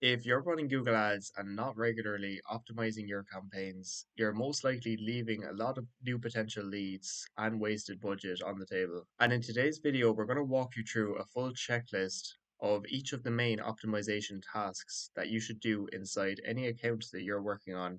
If you're running Google Ads and not regularly optimizing your campaigns, you're most likely leaving a lot of new potential leads and wasted budget on the table. And in today's video, we're going to walk you through a full checklist of each of the main optimization tasks that you should do inside any account that you're working on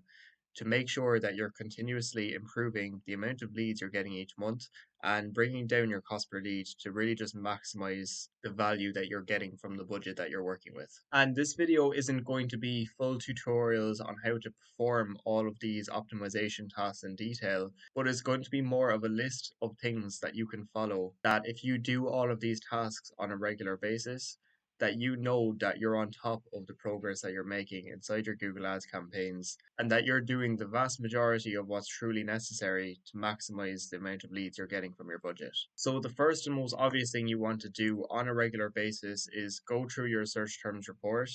to make sure that you're continuously improving the amount of leads you're getting each month and bringing down your cost per lead to really just maximize the value that you're getting from the budget that you're working with. And this video isn't going to be full tutorials on how to perform all of these optimization tasks in detail, but it's going to be more of a list of things that you can follow that if you do all of these tasks on a regular basis, that you know that you're on top of the progress that you're making inside your Google Ads campaigns and that you're doing the vast majority of what's truly necessary to maximize the amount of leads you're getting from your budget. So, the first and most obvious thing you want to do on a regular basis is go through your search terms report.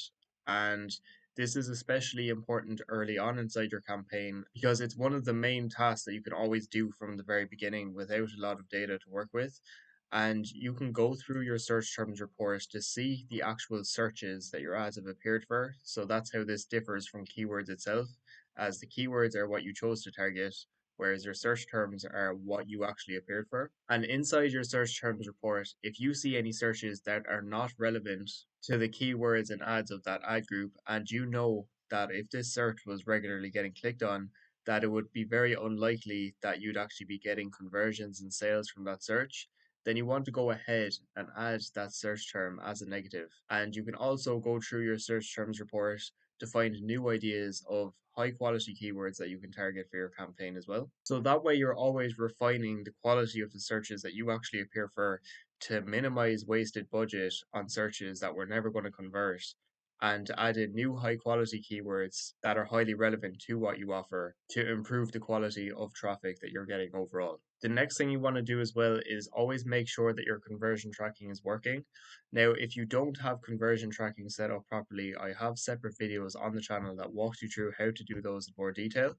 And this is especially important early on inside your campaign because it's one of the main tasks that you can always do from the very beginning without a lot of data to work with. And you can go through your search terms report to see the actual searches that your ads have appeared for. So that's how this differs from keywords itself, as the keywords are what you chose to target, whereas your search terms are what you actually appeared for. And inside your search terms report, if you see any searches that are not relevant to the keywords and ads of that ad group, and you know that if this search was regularly getting clicked on, that it would be very unlikely that you'd actually be getting conversions and sales from that search, then you want to go ahead and add that search term as a negative. And you can also go through your search terms report to find new ideas of high quality keywords that you can target for your campaign as well. So that way you're always refining the quality of the searches that you actually appear for to minimize wasted budget on searches that we're never going to convert and to add in new high quality keywords that are highly relevant to what you offer to improve the quality of traffic that you're getting overall. The next thing you want to do as well is always make sure that your conversion tracking is working. Now, if you don't have conversion tracking set up properly, I have separate videos on the channel that walk you through how to do those in more detail.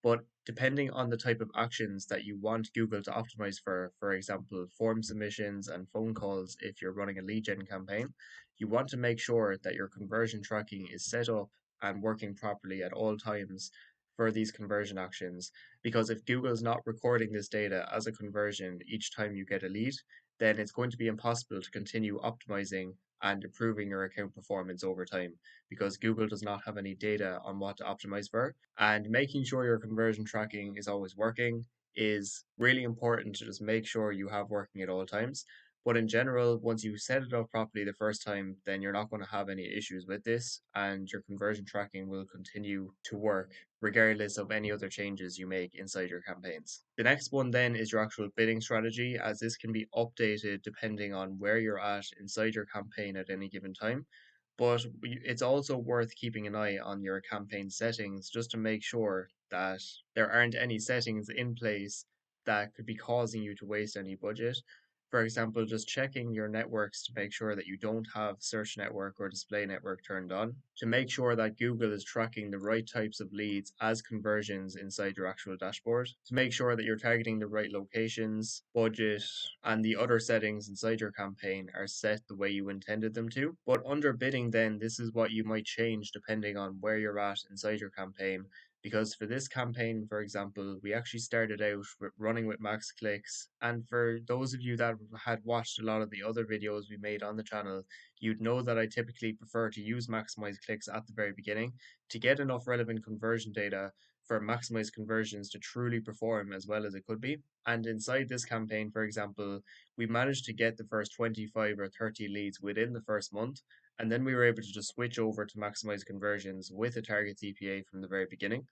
But depending on the type of actions that you want Google to optimize for example, form submissions and phone calls if you're running a lead gen campaign, you want to make sure that your conversion tracking is set up and working properly at all times for these conversion actions. Because if Google's not recording this data as a conversion each time you get a lead, then it's going to be impossible to continue optimizing and improving your account performance over time because Google does not have any data on what to optimize for. And making sure your conversion tracking is always working is really important to just make sure you have working at all times. But in general, once you set it up properly the first time, then you're not going to have any issues with this, and your conversion tracking will continue to work regardless of any other changes you make inside your campaigns. The next one then is your actual bidding strategy, as this can be updated depending on where you're at inside your campaign at any given time. But it's also worth keeping an eye on your campaign settings just to make sure that there aren't any settings in place that could be causing you to waste any budget. For example, just checking your networks to make sure that you don't have search network or display network turned on, to make sure that Google is tracking the right types of leads as conversions inside your actual dashboard, to make sure that you're targeting the right locations, budget, and the other settings inside your campaign are set the way you intended them to. But under bidding, then, this is what you might change depending on where you're at inside your campaign, because for this campaign, for example, we actually started out with running with max clicks. And for those of you that had watched a lot of the other videos we made on the channel, you'd know that I typically prefer to use maximize clicks at the very beginning to get enough relevant conversion data for maximized conversions to truly perform as well as it could be. And inside this campaign, for example, we managed to get the first 25 or 30 leads within the first month, and then we were able to just switch over to maximize conversions with a target CPA from the very beginning.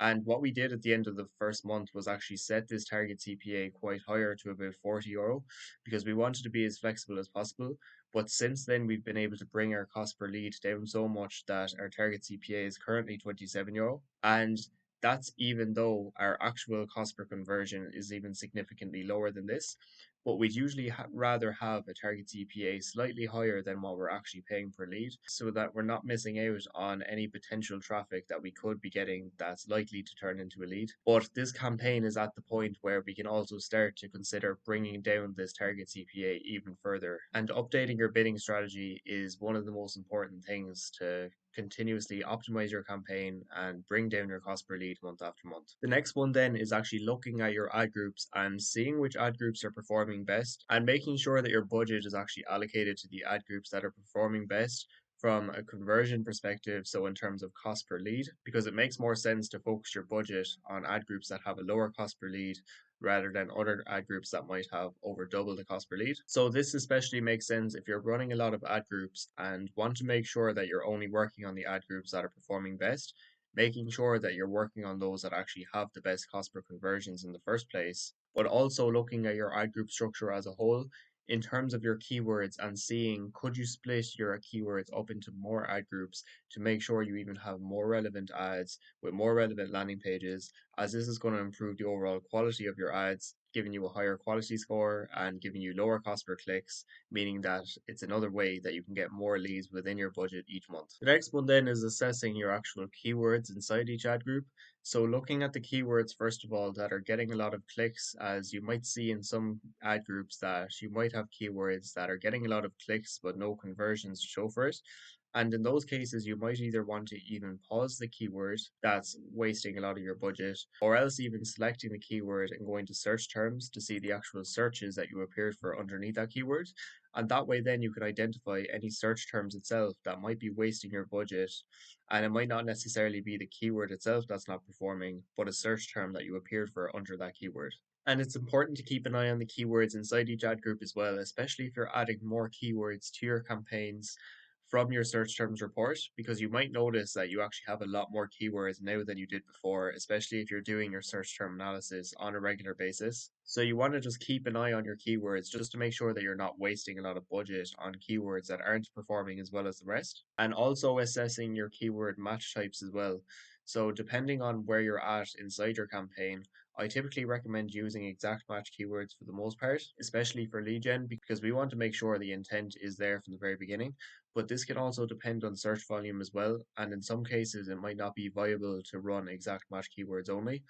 And what we did at the end of the first month was actually set this target CPA quite higher to about €40 because we wanted to be as flexible as possible. But since then, we've been able to bring our cost per lead down so much that our target CPA is currently €27. And that's even though our actual cost per conversion is even significantly lower than this. But we'd usually rather have a target CPA slightly higher than what we're actually paying per lead so that we're not missing out on any potential traffic that we could be getting that's likely to turn into a lead. But this campaign is at the point where we can also start to consider bringing down this target CPA even further. And updating your bidding strategy is one of the most important things to continuously optimize your campaign and bring down your cost per lead month after month. The next one then is actually looking at your ad groups and seeing which ad groups are performing best and making sure that your budget is actually allocated to the ad groups that are performing best from a conversion perspective, so in terms of cost per lead, because it makes more sense to focus your budget on ad groups that have a lower cost per lead rather than other ad groups that might have over double the cost per lead. So this especially makes sense if you're running a lot of ad groups and want to make sure that you're only working on the ad groups that are performing best, making sure that you're working on those that actually have the best cost per conversions in the first place, but also looking at your ad group structure as a whole in terms of your keywords and seeing could you split your keywords up into more ad groups to make sure you even have more relevant ads with more relevant landing pages, as this is going to improve the overall quality of your ads, giving you a higher quality score and giving you lower cost per clicks, meaning that it's another way that you can get more leads within your budget each month. The next one then is assessing your actual keywords inside each ad group. So looking at the keywords, first of all, that are getting a lot of clicks, as you might see in some ad groups that you might have keywords that are getting a lot of clicks but no conversions to show for it. And in those cases, you might either want to even pause the keyword that's wasting a lot of your budget, or else even selecting the keyword and going to search terms to see the actual searches that you appeared for underneath that keyword. And that way, then you can identify any search terms itself that might be wasting your budget. And it might not necessarily be the keyword itself that's not performing, but a search term that you appeared for under that keyword. And it's important to keep an eye on the keywords inside each ad group as well, especially if you're adding more keywords to your campaigns from your search terms report, because you might notice that you actually have a lot more keywords now than you did before, especially if you're doing your search term analysis on a regular basis. So you want to just keep an eye on your keywords just to make sure that you're not wasting a lot of budget on keywords that aren't performing as well as the rest. And also assessing your keyword match types as well. So depending on where you're at inside your campaign, I typically recommend using exact match keywords for the most part, especially for lead gen, because we want to make sure the intent is there from the very beginning. But this can also depend on search volume as well, and in some cases, it might not be viable to run exact match keywords only.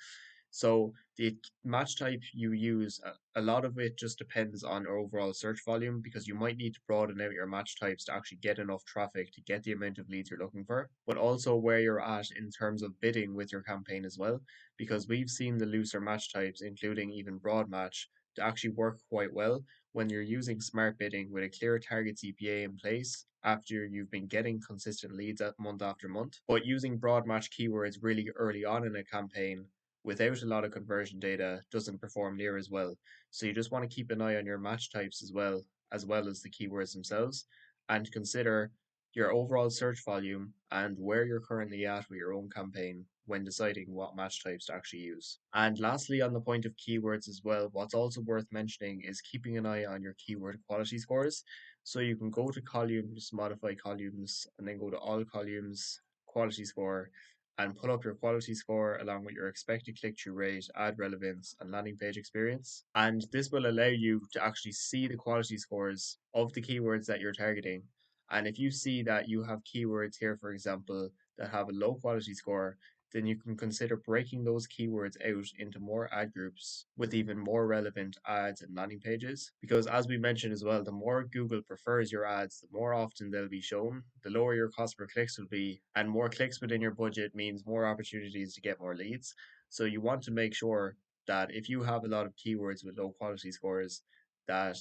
So the match type you use, a lot of it just depends on your overall search volume, because you might need to broaden out your match types to actually get enough traffic to get the amount of leads you're looking for, but also where you're at in terms of bidding with your campaign as well, because we've seen the looser match types, including even broad match, to actually work quite well when you're using smart bidding with a clear target CPA in place after you've been getting consistent leads at month after month. But using broad match keywords really early on in a campaign without a lot of conversion data doesn't perform near as well. So you just want to keep an eye on your match types as well as the keywords themselves, and consider your overall search volume and where you're currently at with your own campaign when deciding what match types to actually use. And lastly, on the point of keywords as well, what's also worth mentioning is keeping an eye on your keyword quality scores. So you can go to columns, modify columns, and then go to all columns, quality score, and pull up your quality score along with your expected click-through rate, ad relevance, and landing page experience. And this will allow you to actually see the quality scores of the keywords that you're targeting. And if you see that you have keywords here, for example, that have a low quality score, then you can consider breaking those keywords out into more ad groups with even more relevant ads and landing pages. Because as we mentioned as well, the more Google prefers your ads, the more often they'll be shown, the lower your cost per clicks will be, and more clicks within your budget means more opportunities to get more leads. So you want to make sure that if you have a lot of keywords with low quality scores, that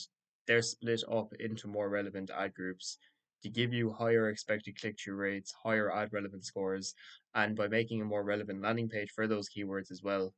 they're split up into more relevant ad groups to give you higher expected click-through rates, higher ad relevant scores, and by making a more relevant landing page for those keywords as well,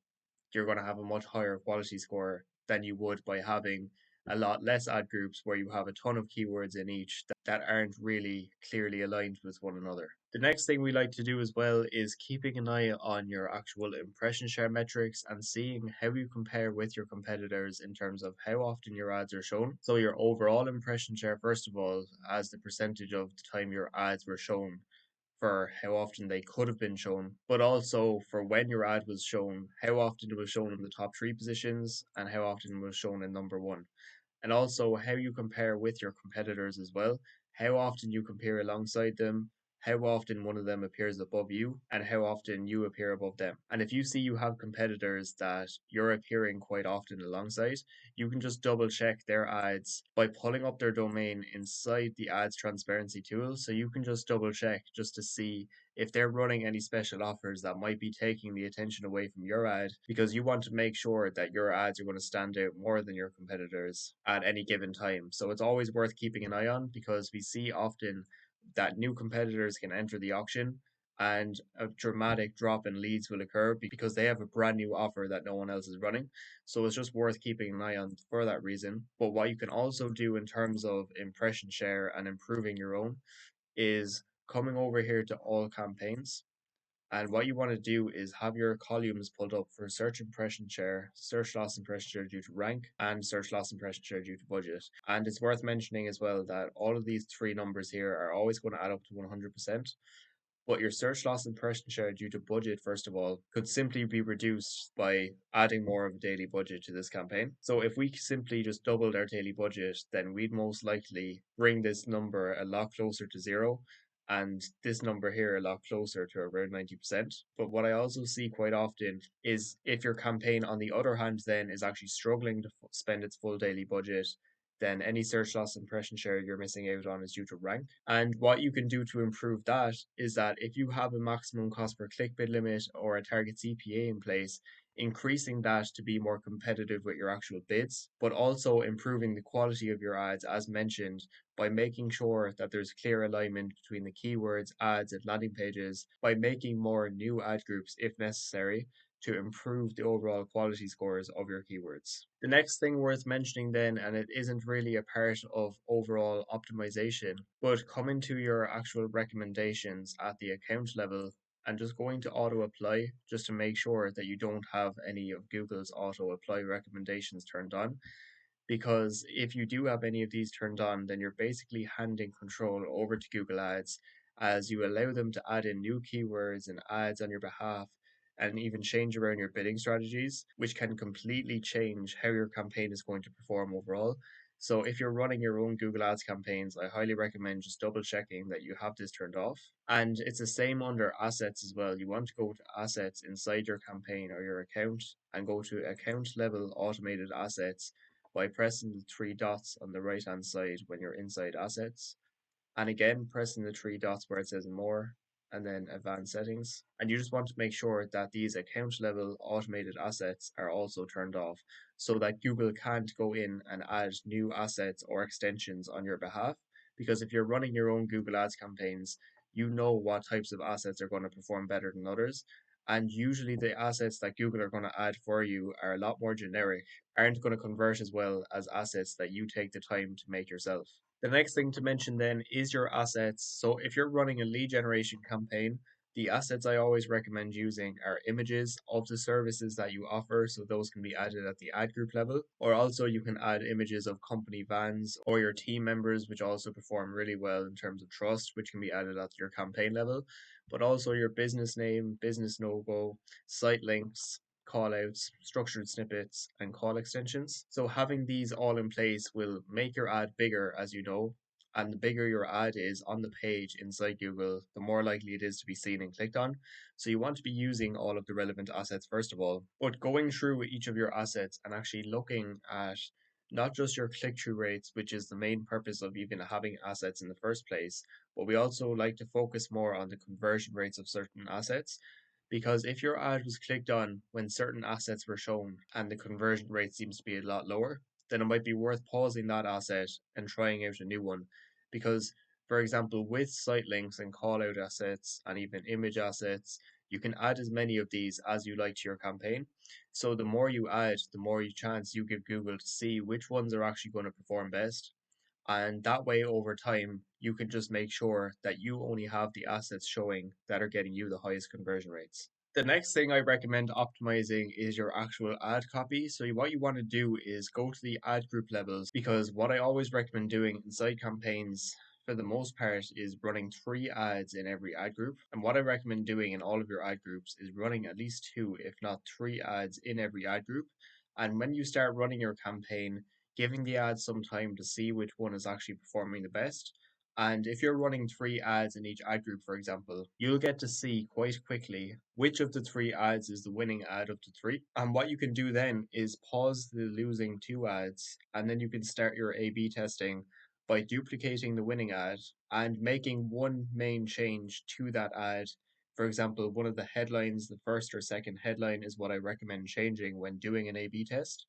you're going to have a much higher quality score than you would by having a lot less ad groups where you have a ton of keywords in each that aren't really clearly aligned with one another. The next thing we like to do as well is keeping an eye on your actual impression share metrics and seeing how you compare with your competitors in terms of how often your ads are shown. So your overall impression share, first of all, as the percentage of the time your ads were shown, for how often they could have been shown, but also for when your ad was shown, how often it was shown in the top three positions, and how often it was shown in number one. And also how you compare with your competitors as well, how often you compare alongside them, how often one of them appears above you, and how often you appear above them. And if you see you have competitors that you're appearing quite often alongside, you can just double check their ads by pulling up their domain inside the ads transparency tool. So you can just double check just to see if they're running any special offers that might be taking the attention away from your ad, because you want to make sure that your ads are going to stand out more than your competitors at any given time. So it's always worth keeping an eye on, because we see often that new competitors can enter the auction and a dramatic drop in leads will occur because they have a brand new offer that no one else is running. So it's just worth keeping an eye on for that reason. But what you can also do in terms of impression share and improving your own is coming over here to all campaigns. And what you want to do is have your columns pulled up for search impression share, search loss impression share due to rank, and search loss impression share due to budget. And it's worth mentioning as well that all of these three numbers here are always going to add up to 100%. But your search loss impression share due to budget, first of all, could simply be reduced by adding more of a daily budget to this campaign. So if we simply just doubled our daily budget, then we'd most likely bring this number a lot closer to zero, and this number here a lot closer to around 90%. But what I also see quite often is if your campaign, on the other hand, then is actually struggling to spend its full daily budget, then any search loss impression share you're missing out on is due to rank. And what you can do to improve that is that if you have a maximum cost per click bid limit or a target CPA in place, increasing that to be more competitive with your actual bids, but also improving the quality of your ads, as mentioned, by making sure that there's clear alignment between the keywords, ads, and landing pages, by making more new ad groups if necessary, to improve the overall quality scores of your keywords. The next thing worth mentioning then, and it isn't really a part of overall optimization, but coming to your actual recommendations at the account level and just going to auto apply just to make sure that you don't have any of Google's auto apply recommendations turned on. Because if you do have any of these turned on, then you're basically handing control over to Google Ads as you allow them to add in new keywords and ads on your behalf and even change around your bidding strategies, which can completely change how your campaign is going to perform overall. So if you're running your own Google Ads campaigns, I highly recommend just double checking that you have this turned off. And it's the same under assets as well. You want to go to assets inside your campaign or your account and go to account level automated assets by pressing the three dots on the right hand side when you're inside assets. And again, pressing the three dots where it says more and then advanced settings. And you just want to make sure that these account level automated assets are also turned off so that Google can't go in and add new assets or extensions on your behalf. Because if you're running your own Google Ads campaigns, you know what types of assets are going to perform better than others. And usually the assets that Google are going to add for you are a lot more generic, aren't going to convert as well as assets that you take the time to make yourself. The next thing to mention then is your assets. So if you're running a lead generation campaign, the assets I always recommend using are images of the services that you offer. So those can be added at the ad group level, or also you can add images of company vans or your team members, which also perform really well in terms of trust, which can be added at your campaign level, but also your business name, business logo, site links, call outs, structured snippets, and call extensions. So having these all in place will make your ad bigger, as you know, and the bigger your ad is on the page inside Google, the more likely it is to be seen and clicked on. So you want to be using all of the relevant assets first of all, but going through each of your assets and actually looking at not just your click-through rates, which is the main purpose of even having assets in the first place, but we also like to focus more on the conversion rates of certain assets, because if your ad was clicked on when certain assets were shown and the conversion rate seems to be a lot lower, then it might be worth pausing that asset and trying out a new one. Because, for example, with site links and call out assets and even image assets, you can add as many of these as you like to your campaign. So the more you add, the more chance you give Google to see which ones are actually going to perform best. And that way, over time, you can just make sure that you only have the assets showing that are getting you the highest conversion rates. The next thing I recommend optimizing is your actual ad copy. So what you want to do is go to the ad group levels, because what I always recommend doing inside campaigns for the most part is running 3 ads in every ad group. And what I recommend doing in all of your ad groups is running at least 2, if not 3 ads in every ad group. And when you start running your campaign, giving the ads some time to see which one is actually performing the best, And if you're running 3 ads in each ad group, for example, you'll get to see quite quickly which of the 3 ads is the winning ad of the three. And what you can do then is pause the losing 2 ads, and then you can start your A/B testing by duplicating the winning ad and making one main change to that ad. For example, one of the headlines, the first or second headline, is what I recommend changing when doing an A/B test.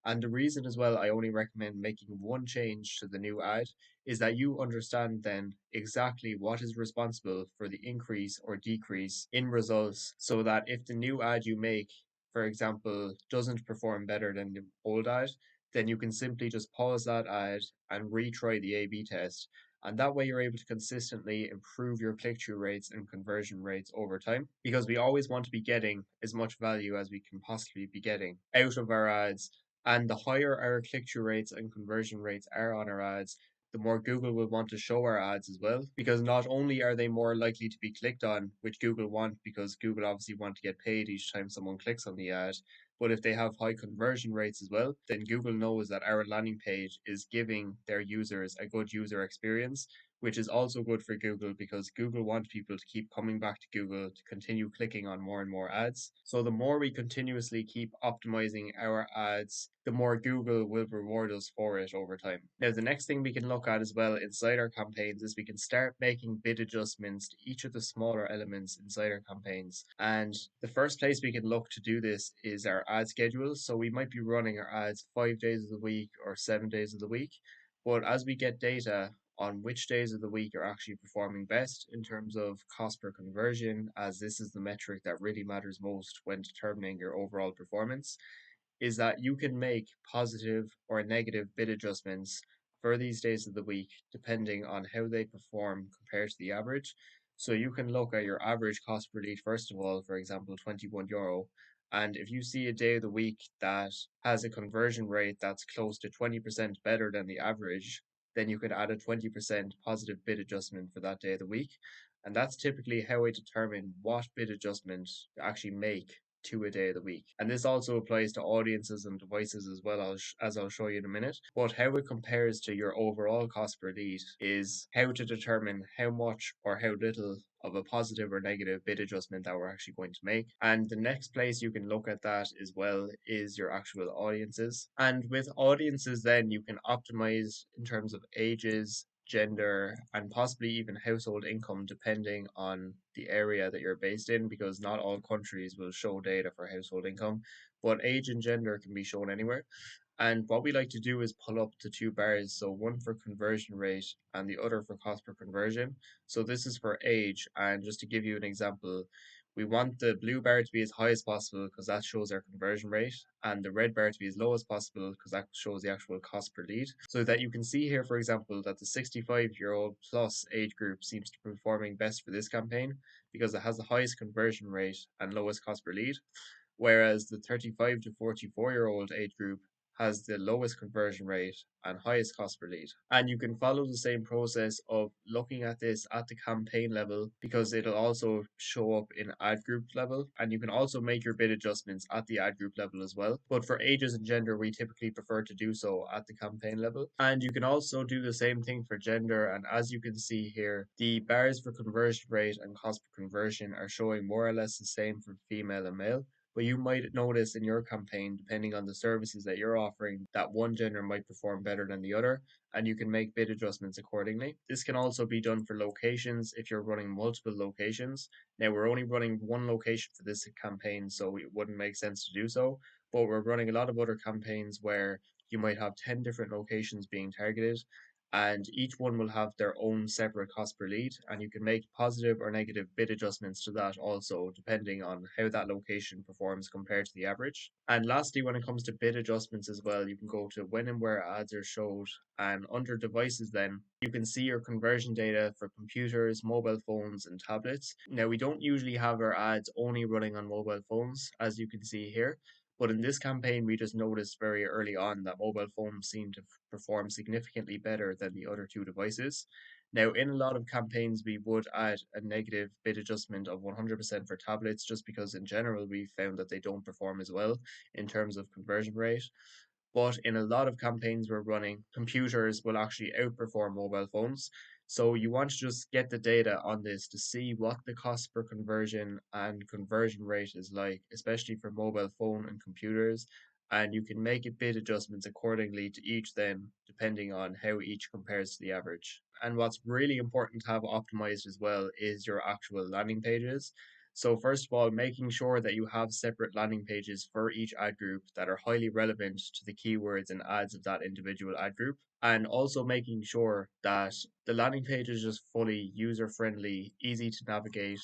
And the reason as well I only recommend making one change to the new ad is that you understand then exactly what is responsible for the increase or decrease in results, so that if the new ad you make, for example, doesn't perform better than the old ad, then you can simply just pause that ad and retry the A B test. And that way, you're able to consistently improve your click through rates and conversion rates over time, because we always want to be getting as much value as we can possibly be getting out of our ads. And the higher our click through rates and conversion rates are on our ads, the more Google will want to show our ads as well. Because not only are they more likely to be clicked on, which Google want, because Google obviously want to get paid each time someone clicks on the ad, but if they have high conversion rates as well, then Google knows that our landing page is giving their users a good user experience, which is also good for Google because Google want people to keep coming back to Google to continue clicking on more and more ads. So the more we continuously keep optimizing our ads, the more Google will reward us for it over time. Now, the next thing we can look at as well inside our campaigns is we can start making bid adjustments to each of the smaller elements inside our campaigns. And the first place we can look to do this is our ad schedule. So we might be running our ads 5 days of the week or 7 days of the week. But as we get data on which days of the week are actually performing best in terms of cost per conversion, as this is the metric that really matters most when determining your overall performance, is that you can make positive or negative bid adjustments for these days of the week depending on how they perform compared to the average. So you can look at your average cost per lead, first of all, for example, €21. And if you see a day of the week that has a conversion rate that's close to 20% better than the average, then you could add a 20% positive bid adjustment for that day of the week. And that's typically how I determine what bid adjustment to actually make to a day of the week. And this also applies to audiences and devices as well, as I'll show you in a minute. But how it compares to your overall cost per lead is how to determine how much or how little of a positive or negative bid adjustment that we're actually going to make. And the next place you can look at that as well is your actual audiences. And with audiences, then you can optimize in terms of ages, gender, and possibly even household income, depending on the area that you're based in, because not all countries will show data for household income, but age and gender can be shown anywhere. And what we like to do is pull up the two bars, so one for conversion rate and the other for cost per conversion. So this is for age, and just to give you an example, we want the blue bar to be as high as possible because that shows our conversion rate, and the red bar to be as low as possible because that shows the actual cost per lead. So that you can see here, for example, that the 65-year-old plus age group seems to be performing best for this campaign because it has the highest conversion rate and lowest cost per lead, whereas the 35 to 44-year-old age group has the lowest conversion rate and highest cost per lead. And you can follow the same process of looking at this at the campaign level because it'll also show up in ad group level. And you can also make your bid adjustments at the ad group level as well. But for ages and gender, we typically prefer to do so at the campaign level. And you can also do the same thing for gender. And as you can see here, the bars for conversion rate and cost per conversion are showing more or less the same for female and male. But you might notice in your campaign, depending on the services that you're offering, that one gender might perform better than the other, and you can make bid adjustments accordingly. This can also be done for locations if you're running multiple locations. Now, we're only running one location for this campaign, so it wouldn't make sense to do so, but we're running a lot of other campaigns where you might have 10 different locations being targeted, and each one will have their own separate cost per lead, and you can make positive or negative bid adjustments to that also depending on how that location performs compared to the average. And lastly, when it comes to bid adjustments as well, you can go to when and where ads are showed, and under devices then you can see your conversion data for computers, mobile phones, and tablets. Now, we don't usually have our ads only running on mobile phones, as you can see here, but in this campaign, we just noticed very early on that mobile phones seem to perform significantly better than the other two devices. Now, in a lot of campaigns, we would add a negative bid adjustment of 100% for tablets, just because in general we found that they don't perform as well in terms of conversion rate. But in a lot of campaigns we're running, computers will actually outperform mobile phones. So you want to just get the data on this to see what the cost per conversion and conversion rate is like, especially for mobile phone and computers. And you can make a bid adjustments accordingly to each then, depending on how each compares to the average. And what's really important to have optimized as well is your actual landing pages. So first of all, making sure that you have separate landing pages for each ad group that are highly relevant to the keywords and ads of that individual ad group. And also making sure that the landing page is just fully user friendly, easy to navigate,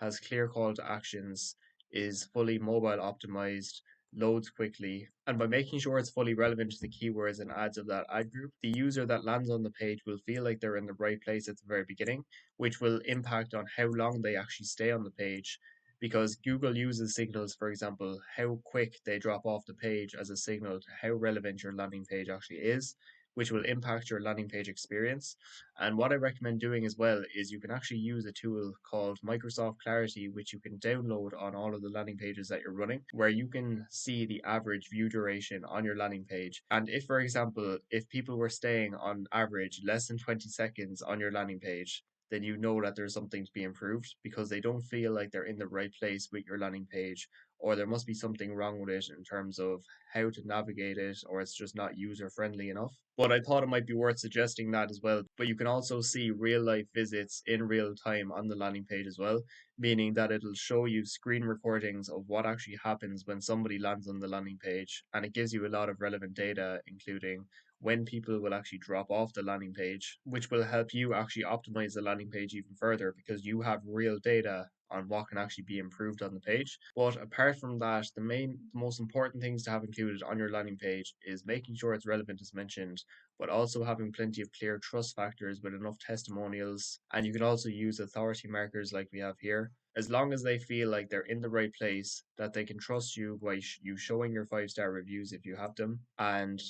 has clear call to actions, is fully mobile optimized, loads quickly. And by making sure it's fully relevant to the keywords and ads of that ad group, the user that lands on the page will feel like they're in the right place at the very beginning, which will impact on how long they actually stay on the page. Because Google uses signals, for example, how quick they drop off the page as a signal to how relevant your landing page actually is, which will impact your landing page experience. And what I recommend doing as well is you can actually use a tool called Microsoft Clarity, which you can download on all of the landing pages that you're running, where you can see the average view duration on your landing page. And if, for example, if people were staying on average less than 20 seconds on your landing page, then you know that there's something to be improved because they don't feel like they're in the right place with your landing page, or there must be something wrong with it in terms of how to navigate it, or it's just not user friendly enough. But I thought it might be worth suggesting that as well. But you can also see real life visits in real time on the landing page as well, meaning that it'll show you screen recordings of what actually happens when somebody lands on the landing page. And it gives you a lot of relevant data, including when people will actually drop off the landing page, which will help you actually optimize the landing page even further because you have real data on what can actually be improved on the page. But apart from that, the most important things to have included on your landing page is making sure it's relevant as mentioned, but also having plenty of clear trust factors with enough testimonials. And you can also use authority markers like we have here. As long as they feel like they're in the right place, that they can trust you by you showing your 5-star reviews if you have them, and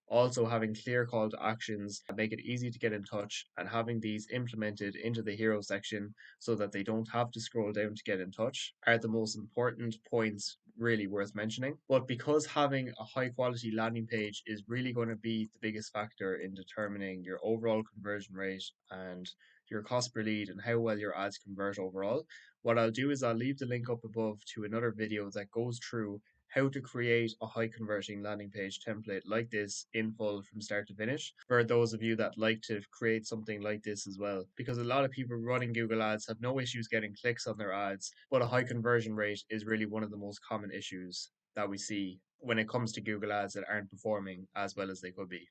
also having clear call to actions that make it easy to get in touch, and having these implemented into the hero section so that they don't have to scroll down to get in touch are the most important points really worth mentioning. But because having a high quality landing page is really going to be the biggest factor in determining your overall conversion rate and your cost per lead and how well your ads convert overall, what I'll do is I'll leave the link up above to another video that goes through how to create a high converting landing page template like this in full from start to finish for those of you that like to create something like this as well. Because a lot of people running Google Ads have no issues getting clicks on their ads, but a high conversion rate is really one of the most common issues that we see when it comes to Google Ads that aren't performing as well as they could be.